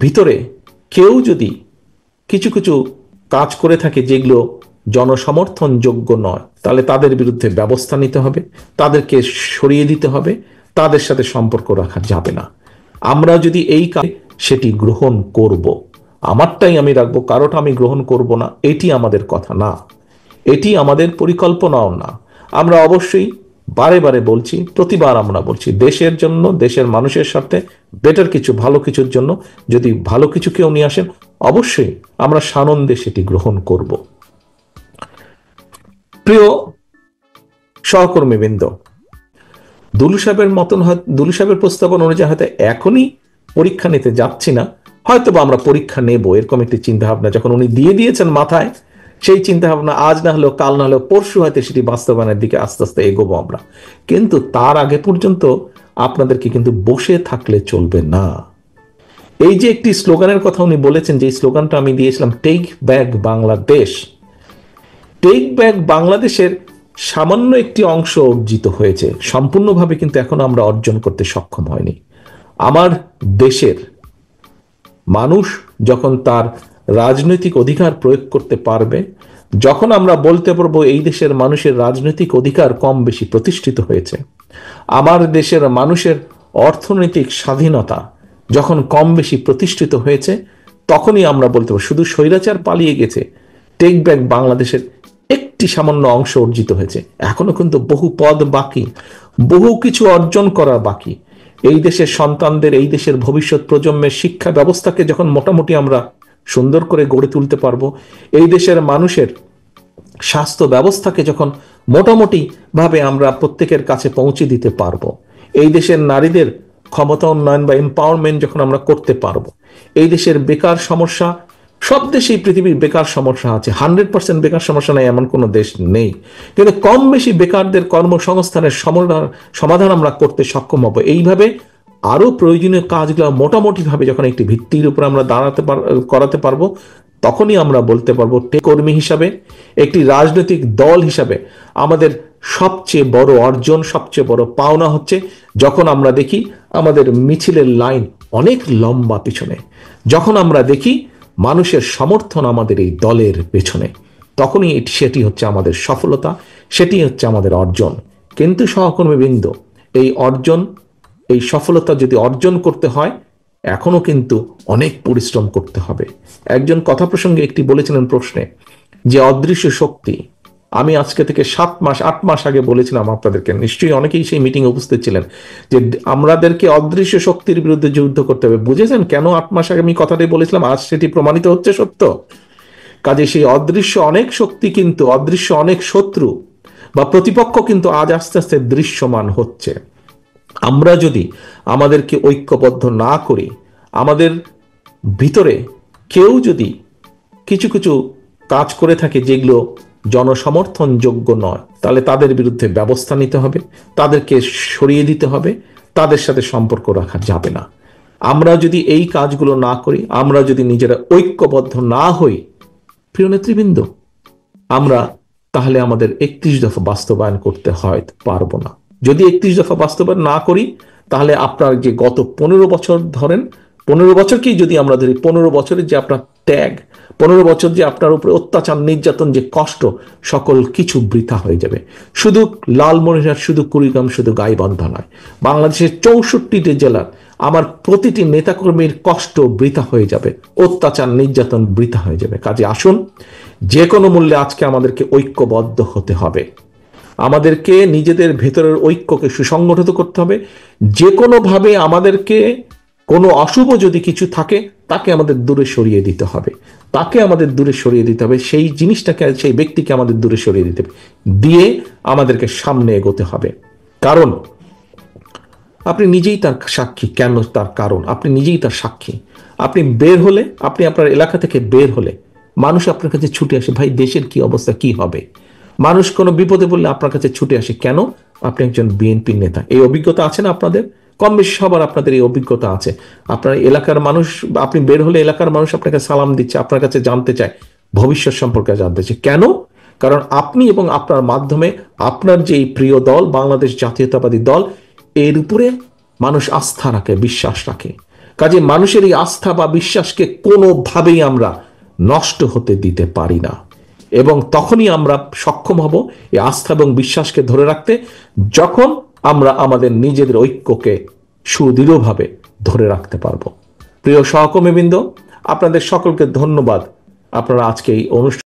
ভিতরে কেউ যদি কিছু কিছু কাজ করে থাকে যেগুলো জনসমর্থনযোগ্য নয়, তাহলে তাদের বিরুদ্ধে ব্যবস্থা নিতে হবে, তাদেরকে সরিয়ে দিতে হবে, তাদের সাথে সম্পর্ক রাখা যাবে না। আমরা যদি এই কাজ সেটি গ্রহণ করব, আমারটাই আমি রাখবো, কারোটা আমি গ্রহণ করব না, এটি আমাদের কথা না, এটি আমাদের পরিকল্পনাও না। আমরা অবশ্যই বারে বারে বলছি, প্রতিবার আমরা বলছি, দেশের জন্য, দেশের মানুষের সাথে বেটার কিছু, ভালো কিছুর জন্য যদি ভালো কিছু কেউ নিয়ে আসেন, অবশ্যই আমরা সানন্দে সেটি গ্রহণ করব। প্রিয় সহকর্মীবৃন্দ, দুলু সাহেবের প্রস্তাবন অনুযায়ী হয়তো এখনই পরীক্ষা নিতে যাচ্ছি না, হয়তো বা আমরা পরীক্ষা নেব, এরকম একটি চিন্তা ভাবনা যখন উনি দিয়ে দিয়েছেন মাথায়, সেই চিন্তা ভাবনা আজ না হলেও কাল না হলেও পরশু হয়তো সেটি বাস্তবায়নের দিকে আস্তে আস্তে এগোবো আমরা। কিন্তু তার আগে পর্যন্ত আপনাদেরকে কিন্তু বসে থাকলে চলবে না। এই যে একটি স্লোগানের কথা উনি বলেছেন, যে স্লোগানটা আমি দিয়েছিলাম, take back Bangladesh, take back বাংলাদেশের সামান্য একটি অংশ অর্জিত হয়েছে, সম্পূর্ণভাবে কিন্তু এখনো আমরা অর্জন করতে সক্ষম হয়নি। আমার দেশের মানুষ যখন তার রাজনৈতিক অধিকার প্রয়োগ করতে পারবে, যখন আমরা বলতে পারবো এই দেশের মানুষের রাজনৈতিক অধিকার কম বেশি প্রতিষ্ঠিত হয়েছে, আমার দেশের মানুষের অর্থনৈতিক স্বাধীনতা যখন কম বেশি প্রতিষ্ঠিত হয়েছে, তখনই আমরা বলতে পারবো শুধু স্বৈরাচার পালিয়ে গেছে, টেক ব্যাক বাংলাদেশের একটি সামান্য অংশ অর্জিত হয়েছে। এখনো কিন্তু বহু পদ বাকি, বহু কিছু অর্জন করা বাকি। এই দেশের সন্তানদের, এই দেশের ভবিষ্যৎ প্রজন্মের শিক্ষা ব্যবস্থাকে যখন মোটামুটি আমরা সুন্দর করে গড়ে তুলতে পারবো, এই দেশের মানুষের স্বাস্থ্য ব্যবস্থাকে যখন মোটামুটি ভাবে আমরা প্রত্যেকের কাছে পৌঁছে দিতে পারবো, এই দেশের নারীদের ক্ষমতা উন্নয়ন বা এম্পাওয়ারমেন্ট যখন আমরা করতে পারবো, এই দেশের বেকার সমস্যা, সব দেশেই পৃথিবীর বেকার সমস্যা আছে, 100% বেকার সমস্যা নাই এমন কোনো দেশ নেই, কিন্তু কম বেশি বেকারদের কর্মসংস্থানের সমাধান আমরা করতে সক্ষম হব। এইভাবে আরো প্রয়োজনীয় কাজগুলো মোটামুটি ভাবে যখন একটি ভিত্তির উপর আমরা করাতে পারবো, তখনই আমরা বলতে পারবো কর্মী হিসাবে, একটি রাজনৈতিক দল হিসাবে আমাদের সবচেয়ে বড় অর্জন, সবচেয়ে বড় পাওনা হচ্ছে যখন আমরা দেখি আমাদের মিছিলের লাইন অনেক লম্বা পিছনে, যখন আমরা দেখি মানুষের সমর্থন আমাদের এই দলের পেছনে, তখনই সেটি হচ্ছে আমাদের সফলতা, সেটি হচ্ছে আমাদের অর্জন। কিন্তু সহকর্মীবৃন্দ, এই অর্জন, এই সফলতা যদি অর্জন করতে হয়, এখনো কিন্তু অনেক পরিশ্রম করতে হবে। একজন কথা প্রসঙ্গে একটি বলেছিলেন প্রশ্নে, যে অদৃশ্য শক্তি, আমি আজকে থেকে 7-8 মাস আগে বলেছিলাম আপনাদেরকে, নিশ্চয়ই অনেকেই সেই মিটিং উপস্থিত ছিলেন, যে আমাদেরকে অদৃশ্য শক্তির বিরুদ্ধে যুদ্ধ করতে হবে। বুঝেছেন কেন 8 মাস আগে আমি কথাটাই বলেছিলাম? আজ সেটি প্রমাণিত হচ্ছে সত্য। কাজে সেই অদৃশ্য অনেক শক্তি, কিন্তু অদৃশ্য অনেক শত্রু বা প্রতিপক্ষ কিন্তু আজ আস্তে আস্তে দৃশ্যমান হচ্ছে। আমরা যদি আমাদেরকে ঐক্যবদ্ধ না করি, আমাদের ভিতরে কেউ যদি কিছু কিছু কাজ করে থাকে যেগুলো জনসমর্থনযোগ্য নয়, তাহলে তাদের বিরুদ্ধে ব্যবস্থা নিতে হবে, তাদেরকে সরিয়ে দিতে হবে, তাদের সাথে সম্পর্ক রাখা যাবে না। আমরা যদি এই কাজগুলো না করি, আমরা যদি নিজেরা ঐক্যবদ্ধ না হই, প্রিয় নেতৃবৃন্দ, আমরা তাহলে আমাদের 31 দফা বাস্তবায়ন করতে হয় পারবো না। যদি 31 দফা বাস্তবায়ন না করি, তাহলে আপনার যে গত 15 বছর ধরেন, 15 বছরকেই যদি আমরা ধরি, 15 বছরের যে আপনার ত্যাগ, 15 বছর যে আপনার উপরে অত্যাচার, নির্যাতন, যে কষ্ট, সকল কিছু বৃথা হয়ে যাবে। শুধু লালমনিরহাট, শুধু কুড়িগ্রাম, শুধু গাইবান্ধা নয়, বাংলাদেশের 64টি জেলার আমার প্রতিটি নেতাকর্মীর কষ্ট বৃথা হয়ে যাবে, অত্যাচার, নির্যাতন বৃথা হয়ে যাবে। কাজে আসুন, যে কোনো মূল্যে আজকে আমাদেরকে ঐক্যবদ্ধ হতে হবে, আমাদেরকে নিজেদের ভেতরের ঐক্যকে সুসংগঠিত করতে হবে। যে কোনোভাবে আমাদেরকে কোনো অশুভ যদি কিছু থাকে, তাকে আমাদের দূরে সরিয়ে দিতে হবে, তাকে আমাদের দূরে সরিয়ে দিতে হবে, সেই জিনিসটাকে, সেই ব্যক্তিকে আমাদের দূরে সরিয়ে দিতে হবে, দিয়ে আমাদেরকে সামনে এগোতে হবে। কারণ আপনি নিজেই তার সাক্ষী। কেন তার কারণ? আপনি নিজেই তার সাক্ষী। আপনি বের হলে, আপনি আপনার এলাকা থেকে বের হলে মানুষ আপনার কাছে ছুটে আসে, ভাই দেশের কি অবস্থা, কি হবে। মানুষ কোনো বিপদে বললে আপনার কাছে ছুটে আসে। কেন? আপনি একজন বিএনপির নেতা। এই অভিজ্ঞতা আছে না আপনাদের? কম বেশি সবার আপনাদের এই অভিজ্ঞতা আছে। আপনার এলাকার মানুষ, আপনি বের হলে এলাকার মানুষ আপনাকে সালাম দিচ্ছে, আপনার কাছে জানতে চায়, ভবিষ্যৎ সম্পর্কে জানতে চায়। কেন? কারণ আপনি এবং আপনার মাধ্যমে আপনার যে প্রিয় দল, বাংলাদেশ জাতীয়তাবাদী দল, এর উপরে মানুষ আস্থা রাখে, বিশ্বাস রাখে। কাজে মানুষের এই আস্থা বা বিশ্বাসকে কোনোভাবেই আমরা নষ্ট হতে দিতে পারি না, এবং তখনই আমরা সক্ষম হব এই আস্থা এবং বিশ্বাসকে ধরে রাখতে, যখন আমরা আমাদের নিজেদের ঐক্যকে সুদৃঢ়ভাবে ধরে রাখতে পারব। প্রিয় সহকর্মীবৃন্দ, আপনাদের সকলকে ধন্যবাদ। আপনারা আজকে এই অনুষ্ঠান